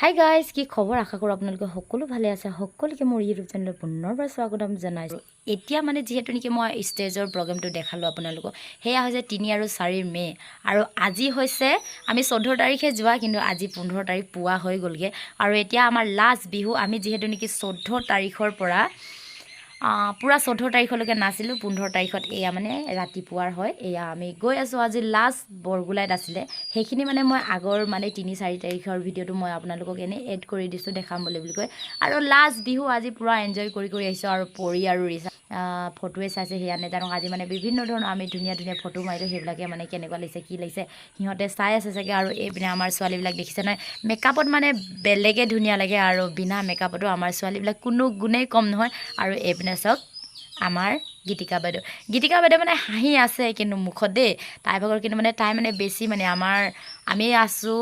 Hi guys, কি খবৰ? আশা কৰোঁ আপোনালোকে সকলো ভালে আছে। সকলোকে মোৰ ইউটিউব চেনেলত পুনৰবাৰ স্বাগতম জনাইছোঁ। এতিয়া মানে যিহেতু নেকি মই ষ্টেজৰ প্ৰগ্ৰেমটো দেখালোঁ আপোনালোকক, সেয়া হৈছে 3 আৰু 4 মে'। আৰু আজি হৈছে আমি 14 তাৰিখে যোৱা, কিন্তু আজি 15 তাৰিখ পুৱা হৈ গ'লগৈ। আৰু এতিয়া আমাৰ লাষ্ট বিহু। আমি যিহেতু নেকি 14 তাৰিখৰ পৰা পুৰা 14 তাৰিখলৈকে নাছিলোঁ। 15 তাৰিখত এয়া মানে ৰাতিপুৱাৰ হয়। এয়া আমি গৈ আছোঁ। আজি লাষ্ট বৰগোলাইত আছিলে, সেইখিনি মানে মই আগৰ মানে 3-4 তাৰিখৰ ভিডিঅ'টো মই আপোনালোকক এনেই এড কৰি দিছোঁ, দেখাম বুলি কয়। আৰু লাষ্ট বিহু আজি পূৰা এনজয় কৰি আহিছোঁ। আৰু পৰি আৰু ৰিচা ফটোৱে চাইছে, সেয়া নেজানো। আজি মানে বিভিন্ন ধৰণৰ আমি ধুনীয়া ধুনীয়া ফটো মাৰিলোঁ। সেইবিলাকে মানে কেনেকুৱা লাগিছে, কি লাগিছে সিহঁতে চাই আছে চাগে। আৰু এইপিনে আমাৰ ছোৱালীবিলাক দেখিছে নহয়, মেকআপত মানে বেলেগে ধুনীয়া লাগে। আৰু বিনা মেকআপতো আমাৰ ছোৱালীবিলাক কোনো গুণেই কম নহয়। আৰু এইপিনে চাওক আমাৰ গীতিকা বাইদেউ মানে হাঁহি আছে কিন্তু মুখত দেই, তাই ভাগৰ কিন্তু মানে তাই মানে বেছি মানে আমি আছোঁ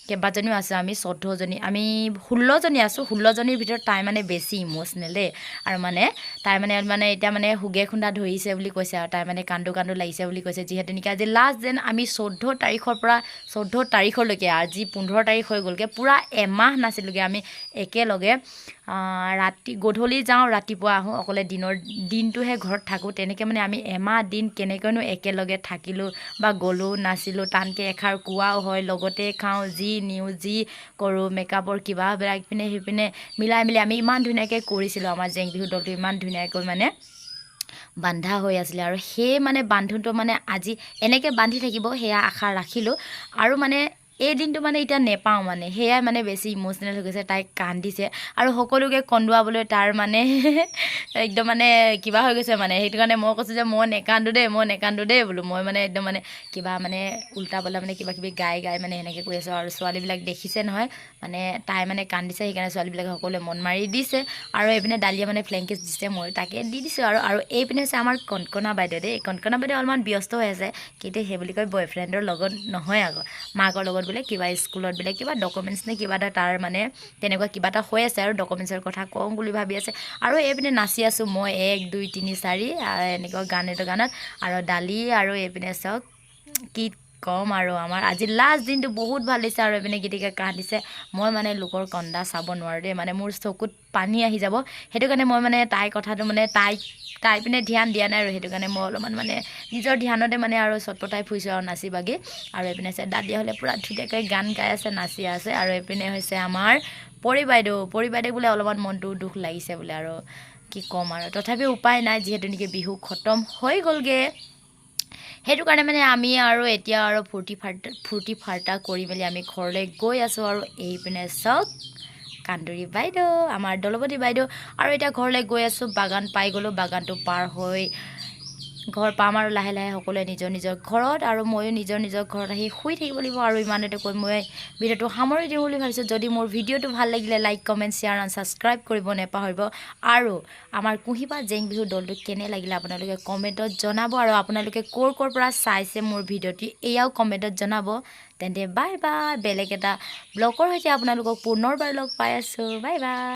কেইবাজনীও আছোঁ। আমি 14জনী, আমি 16জনী আছোঁ। 16জনীৰ ভিতৰত তাই মানে বেছি ইম'চনেল দেই। আৰু মানে তাই মানে এতিয়া মানে হুগে খুন্দা ধৰিছে বুলি কৈছে। আৰু তাই মানে কান্দো লাগিছে বুলি কৈছে। যিহেতু নেকি আজি লাষ্ট যেন আমি 14 তাৰিখৰ পৰা 14 তাৰিখলৈকে, আজি 15 তাৰিখ হৈ গ'লগৈ, পূৰা এমাহ নাছিলোঁগৈ আমি একেলগে। গধূলি যাওঁ, ৰাতিপুৱা আহোঁ, অকলে দিনটোহে ঘৰত থাকোঁ। তেনেকৈ মানে আমি এমাহ দিন কেনেকৈনো একেলগে থাকিলোঁ বা গ'লোঁ, নাচিলোঁ, টানকৈ এষাৰ কোৱাও হয়, লগতে খাওঁ, যি নিওঁ, যি কৰোঁ, মেকআপৰ কিবা বেলেগ পিনে সিপিনে মিলাই মিলি আমি ইমান ধুনীয়াকৈ কৰিছিলোঁ। আমাৰ জেং বিহু দলটো ইমান ধুনীয়াকৈ মানে বান্ধা হৈ আছিলে। আৰু সেই মানে বান্ধোনটো মানে আজি এনেকৈ বান্ধি থাকিব, সেয়া আশা ৰাখিলোঁ। আৰু মানে এই দিনটো মানে এতিয়া নেপাওঁ, মানে সেয়াই মানে বেছি ইম'চনেল হৈ গৈছে। তাই কান্দিছে আৰু সকলোকে কন্দুৱাবলৈ তাৰ মানে একদম মানে কিবা হৈ গৈছে। মানে সেইটো কাৰণে মই কৈছোঁ যে মই নেকান্দো দেই বোলো। মই মানে একদম মানে কিবা মানে উল্টা পাল্টা মানে কিবা কিবি গাই মানে সেনেকৈ কৰি আছোঁ। আৰু ছোৱালীবিলাক দেখিছে নহয়, মানে তাই মানে কান্দিছে, সেইকাৰণে ছোৱালীবিলাকে সকলোৱে মন মাৰি দিছে। আৰু এইপিনে ডালিয়া মানে ফ্লেংকিছ দিছে, মই তাকে দি দিছোঁ। আৰু এইপিনে হৈছে আমাৰ কণকণা বাইদেউ দেই। কণকণা বাইদেউ অলপমান ব্যস্ত হৈ আছে, কিন্তু সেই বুলি কয় বয়ফ্ৰেণ্ডৰ লগত নহয়, আকৌ মাকৰ লগত বোলে কিবা স্কুলত বোলে কিবা ডকুমেণ্টছ নে কিবা এটা তাৰ মানে তেনেকুৱা কিবা এটা হৈ আছে আৰু ডকুমেণ্টছৰ কথা কওঁ বুলি ভাবি আছে আৰু এইপিনে নাচি আছোঁ মই 1 2 3 4 এনেকুৱা গানত আৰু দালি আৰু এইপিনে চাওক কি কম আৰু আমাৰ আজি লাষ্ট দিনটো বহুত ভাল দিছে আৰু এইপিনে গীতিকা কান্দিছে মই মানে লোকৰ কন্দা চাব নোৱাৰোঁ দেই মানে মোৰ চকুত পানী আহি যাব সেইটো কাৰণে মই মানে তাইৰ কথাটো মানে তাই পিনে ধ্যান দিয়া নাই আৰু সেইটো কাৰণে মই অলপমান মানে নিজৰ ধ্যানতে মানে আৰু চটপটাই ফুৰিছোঁ আৰু নাচি বাগি আৰু এইপিনে আছে দাদিয়া হ'লে পূৰা ধুনীয়াকৈ গান গাই আছে নাচি আছে আৰু এইপিনে হৈছে আমাৰ পৰি বাইদেউ বোলে অলপমান মনটো দুখ লাগিছে বোলে আৰু কি ক'ম আৰু তথাপিও উপায় নাই যিহেতু নেকি বিহু খতম হৈ গ'লগৈ সেইটো কাৰণে মানে আমি আৰু এতিয়া আৰু ফূৰ্তি ফাৰ্তা কৰি মেলি আমি ঘৰলৈ গৈ আছোঁ আৰু এইপিনে চাওক কান্দুৰী বাইদেউ আমাৰ দলপতি বাইদেউ আৰু এতিয়া ঘৰলৈ গৈ আছোঁ বাগান পাই গ'লোঁ বাগানটো পাৰ হৈ ঘৰ পাম আৰু লাহে লাহে সকলোৱে নিজৰ ঘৰত আৰু ময়ো নিজৰ ঘৰত আহি শুই থাকিব লাগিব আৰু ইমানতে কৈ মই ভিডিঅ'টো সামৰি দিওঁ বুলি ভাবিছোঁ যদি মোৰ ভিডিঅ'টো ভাল লাগিলে like comment share and subscribe কৰিব নেপাহৰিব আৰু আমাৰ কুঁহিপাত জেং বিহু দলটো কেনে লাগিলে আপোনালোকে কমেণ্টত জনাব আৰু আপোনালোকে ক'ৰ পৰা চাইছে মোৰ ভিডিঅ'টি এয়াও কমেণ্টত জনাব তেন্তে বাই বাই বেলেগ এটা ব্লগৰ সৈতে আপোনালোকক পুনৰবাৰ লগ পাই আছোঁ বাই বাই